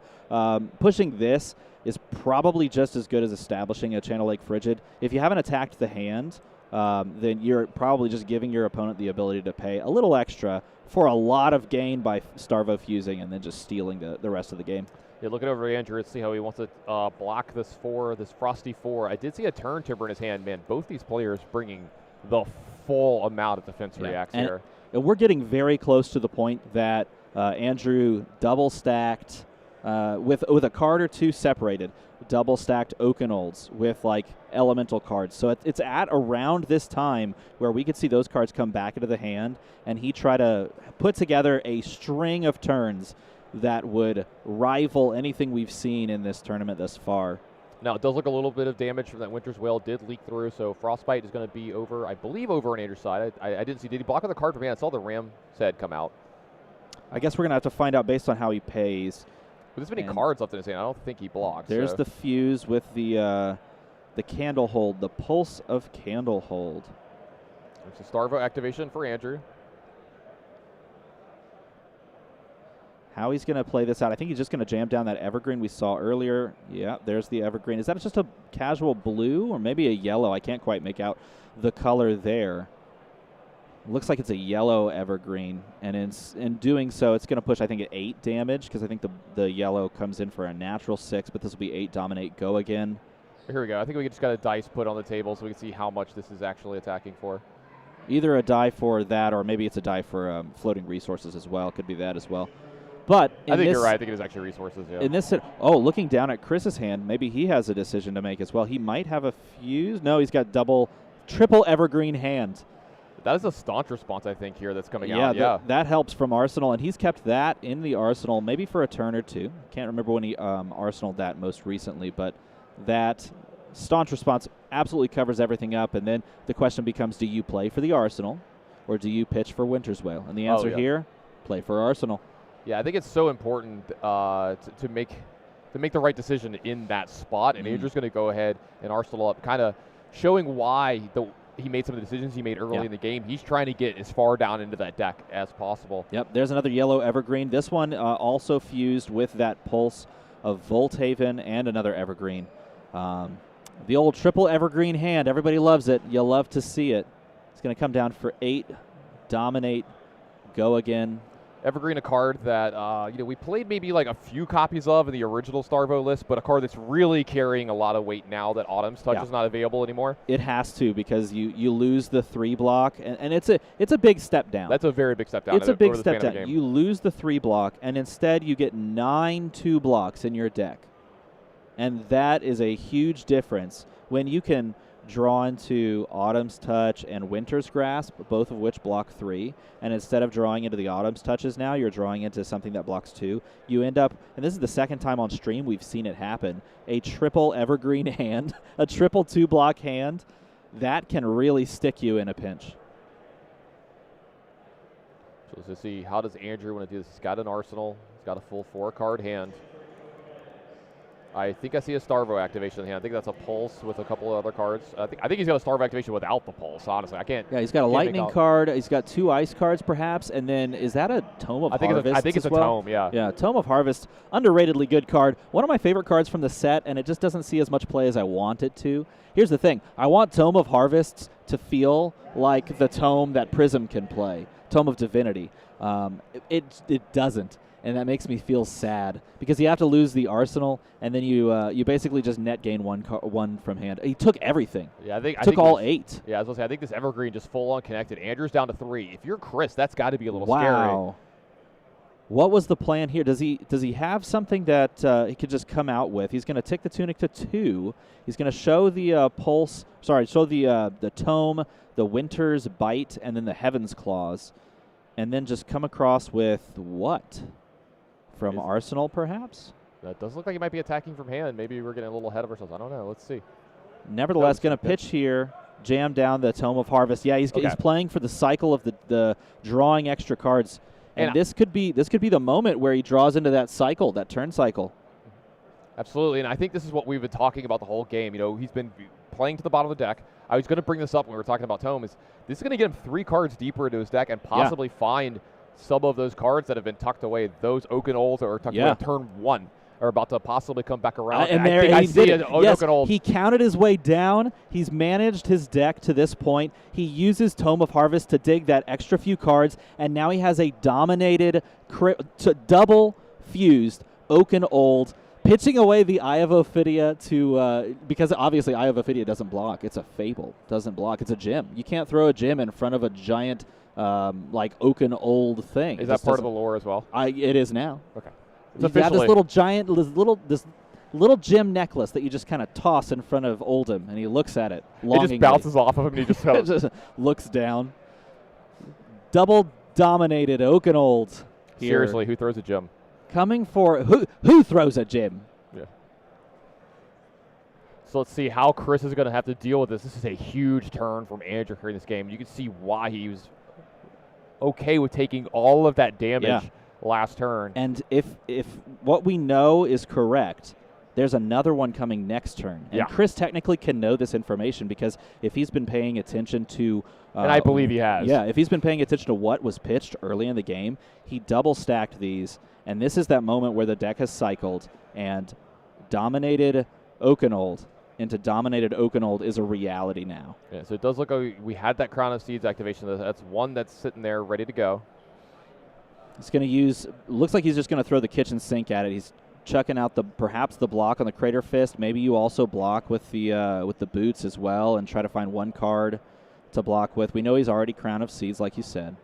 Pushing this is probably just as good as establishing a Channel Lake Frigid. If you haven't attacked the hand, then you're probably just giving your opponent the ability to pay a little extra for a lot of gain by Starvo fusing and then just stealing the rest of the game. Yeah, looking over at Andrew, let's see how he wants to block this Frosty 4. I did see a Turn Timber in his hand. Man, both these players bringing the full amount of defense reacts here. And we're getting very close to the point that Andrew double stacked with a card or 2 separated, double stacked Oakenolds with like elemental cards. So it's at around this time where we could see those cards come back into the hand, and he try to put together a string of turns that would rival anything we've seen in this tournament thus far. Now, it does look a little bit of damage from that Winter's Wail did leak through, so Frostbite is going to be over, I believe, over on Andrew's side. I didn't see. Did he block with a card from hand? I saw the Ram head come out. I guess we're going to have to find out based on how he pays. With this many cards left in his hand, I don't think he blocks. There's the fuse with the the Candle Hold, the Pulse of Candle Hold. It's a Starvo activation for Andrew. How he's going to play this out. I think he's just going to jam down that evergreen we saw earlier. Yeah, there's the evergreen. Is that just a casual blue or maybe a yellow? I can't quite make out the color there. Looks like it's a yellow evergreen, and in doing so, it's going to push, I think, at 8 damage, because I think the yellow comes in for a natural 6, but this will be 8 dominate, go again. Here we go. I think we just got a dice put on the table so we can see how much this is actually attacking for. Either a die for that, or maybe it's a die for floating resources as well. Could be that as well. But I think you're right. I think it is actually resources, yeah. In this, looking down at Chris's hand, maybe he has a decision to make as well. He might have a fuse. No, he's got triple evergreen hand. That is a staunch response, I think, here that's coming out. Yeah, that helps from Arsenal, and he's kept that in the arsenal maybe for a turn or two. Can't remember when he arsenaled that most recently, but that staunch response absolutely covers everything up, and then the question becomes, do you play for the Arsenal, or do you pitch for Winter's Wail? And the answer here, play for Arsenal. Yeah, I think it's so important to make the right decision in that spot, and Andrew's going to go ahead and Arsenal up, kind of showing why he made some of the decisions he made early in the game. He's trying to get as far down into that deck as possible. Yep, there's another yellow evergreen. This one also fused with that Pulse of Volthaven and another evergreen. The old triple evergreen hand, everybody loves it. You'll love to see it. It's going to come down for 8, dominate, go again. Evergreen, a card that we played maybe like a few copies of in the original Starvo list, but a card that's really carrying a lot of weight now that Autumn's Touch is not available anymore. It has to, because you lose the 3 block, and it's a big step down. That's a very big step down. It's a big step down. You lose the 3 block, and instead you get 9 2 blocks in your deck, and that is a huge difference when you can draw into Autumn's Touch and Winter's Grasp, both of which block 3, and instead of drawing into the Autumn's Touches now, you're drawing into something that blocks 2. You end up, and this is the second time on stream we've seen it happen, a triple evergreen hand, a triple 2-block hand, that can really stick you in a pinch. So let's see, how does Andrew want to do this? He's got an Arsenal. He's got a full 4-card hand. I think I see a Starvo activation in hand. I think that's a Pulse with a couple of other cards. I think he's got a Starvo activation without the Pulse, honestly. I can't. Yeah, he's got a Lightning card. He's got 2 Ice cards, perhaps. And then, is that a Tome of Harvest? I think it's a Tome, yeah. Yeah, Tome of Harvest, underratedly good card. One of my favorite cards from the set, and it just doesn't see as much play as I want it to. Here's the thing. I want Tome of Harvests to feel like the Tome that Prism can play, Tome of Divinity. It doesn't. And that makes me feel sad, because you have to lose the Arsenal, and then you basically just net gain one from hand. He took everything. Yeah, I think took all 8. Yeah, I was gonna say, I think this Evergreen just full on connected. Andrew's down to 3. If you're Chris, that's got to be a little scary. Wow. What was the plan here? Does he have something that he could just come out with? He's going to tick the Tunic to 2. He's going to show the Pulse. Sorry, show the Tome, the Winter's Bite, and then the Heaven's Claws, and then just come across with what? From Arsenal, perhaps? That does look like he might be attacking from hand. Maybe we're getting a little ahead of ourselves. I don't know. Let's see. Nevertheless, going to pitch here, jam down the Tome of Harvest. Yeah, he's playing for the cycle of the drawing extra cards, and this could be the moment where he draws into that cycle, that turn cycle. Absolutely, and I think this is what we've been talking about the whole game. He's been playing to the bottom of the deck. I was going to bring this up when we were talking about Tome. This is going to get him 3 cards deeper into his deck and possibly find some of those cards that have been tucked away, those Oaken Olds that were tucked away in turn 1, are about to possibly come back around. And there I see an Oaken Old. He counted his way down. He's managed his deck to this point. He uses Tome of Harvest to dig that extra few cards, and now he has a dominated, double fused Oaken Old, pitching away the Eye of Ophidia to because obviously Eye of Ophidia doesn't block. It's a Fable, doesn't block. It's a gem. You can't throw a gem in front of a giant like Oaken Old thing. Is that part of the lore as well? It is now. Okay. You have this little giant, this little gem necklace that you just kind of toss in front of Oldham, and he looks at it longingly. It just bounces off of him, and he just looks down. Double dominated Oaken Old. Seriously, who throws a gem? Coming for who throws a gem? Yeah. So let's see how Chris is going to have to deal with this. This is a huge turn from Andrew here in this game. You can see why he was okay with taking all of that damage last turn. And if what we know is correct, there's another one coming next turn. And Yeah. Chris technically can know this information because if he's been paying attention to and I believe he has. Yeah, if he's been paying attention to what was pitched early in the game, he double stacked these, and this is that moment where the deck has cycled, and dominated Oakenold into dominated Oakenold is a reality now. Yeah, so it does look like we had that Crown of Seeds activation. That's one that's sitting there ready to go. He's going to use, looks like he's just going to throw the kitchen sink at it. He's chucking out perhaps the block on the Crater Fist. Maybe you also block with the boots as well and try to find one card to block with. We know he's already Crown of Seeds, like you said.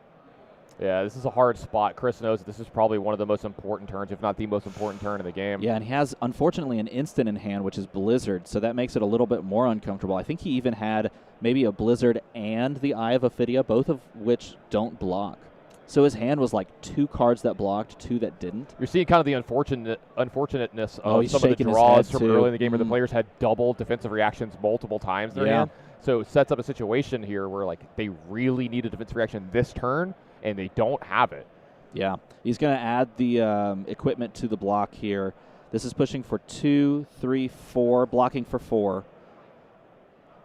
Yeah, this is a hard spot. Chris knows that this is probably one of the most important turns, if not the most important turn in the game. Yeah, and he has, unfortunately, an instant in hand, which is Blizzard, so that makes it a little bit more uncomfortable. I think he even had maybe a Blizzard and the Eye of Ophidia, both of which don't block. So his hand was like 2 cards that blocked, 2 that didn't. You're seeing kind of the unfortunateness of some of the shaking his draws head from too. early in the game where the players had double defensive reactions multiple times in their hand. So it sets up a situation here where like they really need a defensive reaction this turn, and they don't have it. Yeah, he's going to add the equipment to the block here. This is pushing for 2, 3, 4, blocking for 4.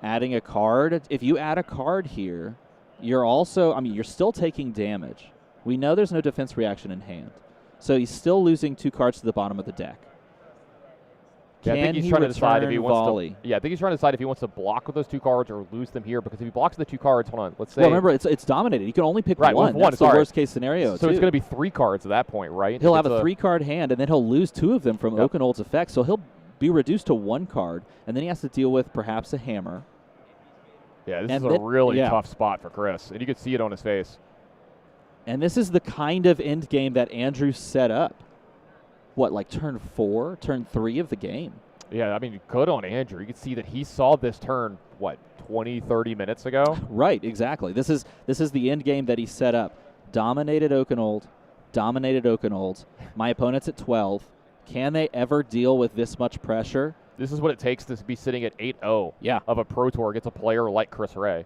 Adding a card. If you add a card here, you're also, you're still taking damage. We know there's no defense reaction in hand. So he's still losing 2 cards to the bottom of the deck. Yeah, I Can think he's he trying to decide if he wants volley? to. Yeah, I think he's trying to decide if he wants to block with those 2 cards or lose them here. Because if he blocks the 2 cards, hold on, let's say. Well, remember it's dominated. You can only pick right, one. with one. That's the worst case scenario. So too. it's going to be 3 cards at that point, right? He'll have a 3-card hand, and then he'll lose 2 of them from Oakenold's effect. So he'll be reduced to 1 card, and then he has to deal with perhaps a hammer. Yeah, this is a really tough spot for Chris, and you can see it on his face. And this is the kind of end game that Andrew set up. What, like turn 4, turn 3 of the game? Yeah, good on Andrew. You can see that he saw this turn, 20, 30 minutes ago? Right, exactly. This is the end game that he set up. Dominated Oakenold. My opponent's at 12. Can they ever deal with this much pressure? This is what it takes to be sitting at 8-0 of a Pro Tour against a player like Chris Ray.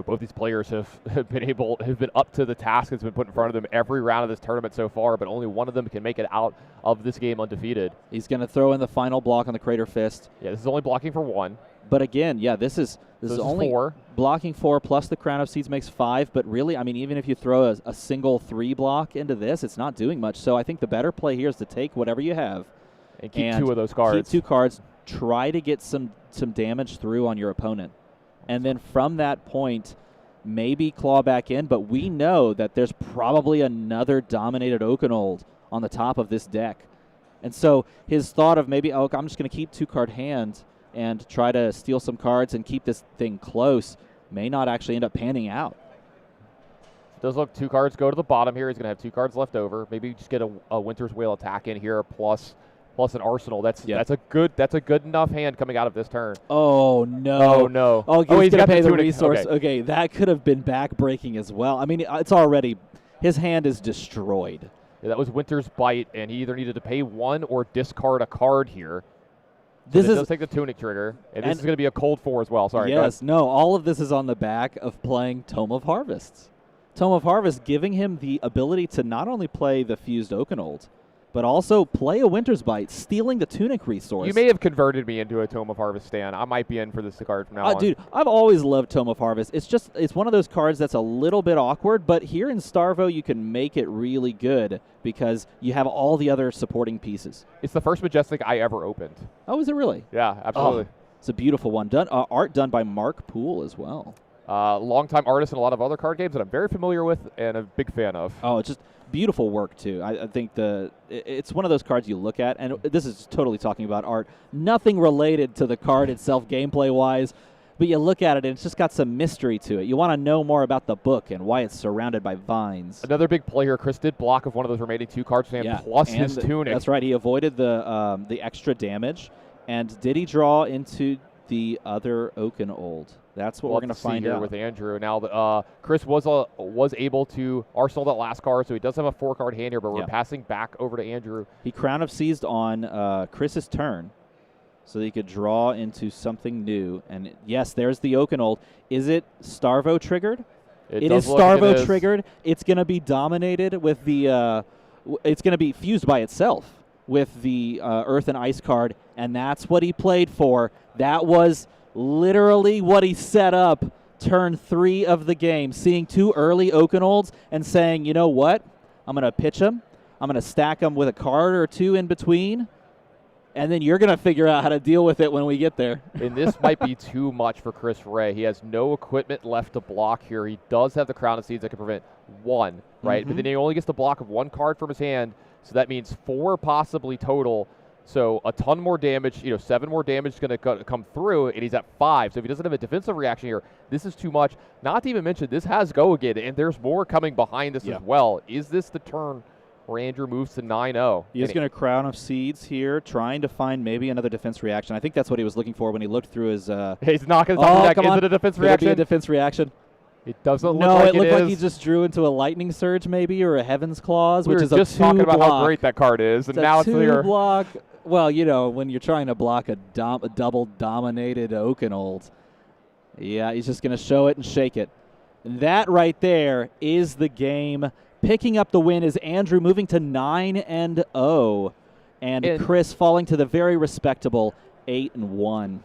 Both these players have been up to the task that's been put in front of them every round of this tournament so far, but only one of them can make it out of this game undefeated. He's going to throw in the final block on the Crater Fist. Yeah, this is only blocking for 1. But again, yeah, this is only 4. Blocking 4 plus the Crown of Seeds makes 5. But really, even if you throw a single 3 block into this, it's not doing much. So I think the better play here is to take whatever you have and keep 2 of those cards. Keep 2 cards. Try to get some damage through on your opponent. And then from that point, maybe claw back in. But we know that there's probably another dominated Oakenold on the top of this deck. And so his thought of maybe, I'm just going to keep 2-card hand and try to steal some cards and keep this thing close may not actually end up panning out. Does look 2 cards go to the bottom here. He's going to have 2 cards left over. Maybe just get a Winter's Whale attack in here plus an Arsenal. That's a good enough hand coming out of this turn. Oh no! Oh no! Oh, he's going to pay the resource. Okay, that could have been back-breaking as well. It's already his hand is destroyed. Yeah, that was Winter's Bite, and he either needed to pay 1 or discard a card here. This does take the Tunic trigger, and this is going to be a cold 4 as well. Sorry. Yes, no, all of this is on the back of playing Tome of Harvests. Tome of Harvest giving him the ability to not only play the Fused Oakenold, but also play a Winter's Bite, stealing the Tunic resource. You may have converted me into a Tome of Harvest stan. I might be in for this card from now on. Dude, I've always loved Tome of Harvest. It's one of those cards that's a little bit awkward, but here in Starvo you can make it really good because you have all the other supporting pieces. It's the first Majestic I ever opened. Oh, is it really? Yeah, absolutely. Oh, it's a beautiful one. Art done by Mark Poole as well. Longtime artist in a lot of other card games that I'm very familiar with and a big fan of. Oh, it's just beautiful work too. I think it's one of those cards you look at, and this is totally talking about art, nothing related to the card itself gameplay wise, but you look at it and it's just got some mystery to it. You want to know more about the book and why it's surrounded by vines. Another big play here. Chris did block of one of those remaining 2 cards plus his Tunic. That's right. He avoided the extra damage, and did he draw into the other Oakenold? That's what we're going to find here out with Andrew. Now, Chris was able to arsenal that last card, so he does have a 4-card hand here, but we're passing back over to Andrew. He Crown of Seized on Chris's turn, so that he could draw into something new. And yes, there's the Oakenold. Is it Starvo triggered? It is Starvo triggered. It's going to be dominated with the it's going to be fused by itself with the Earth and Ice card, and that's what he played for. That was literally what he set up turn 3 of the game, seeing 2 early Oakenolds and saying, you know what, I'm going to pitch them. I'm going to stack them with a card or 2 in between, and then you're going to figure out how to deal with it when we get there. And this might be too much for Chris Ray. He has no equipment left to block here. He does have the Crown of Seeds that can prevent 1, right? But then he only gets the block of 1 card from his hand, so that means 4 possibly total. So a ton more damage, 7 more damage is going to come through, and he's at 5. So if he doesn't have a defensive reaction here, this is too much. Not to even mention, this has go again, and there's more coming behind this as well. Is this the turn where Andrew moves to 9-0? He is going to Crown of Seeds here, trying to find maybe another defense reaction. I think that's what he was looking for when he looked through his... He's not going to top deck. Is it a defense reaction? Could it be a defense reaction? It doesn't look no, like it looked is. like he just drew into a Lightning Surge maybe, or a Heaven's Claws, we which were is a 2 just talking about how great that card is, and now it's here. 2 block. Well, when you're trying to block a double dominated Oakenold, yeah, he's just going to show it and shake it. That right there is the game. Picking up the win is Andrew moving to 9-0, and Chris falling to the very respectable 8-1.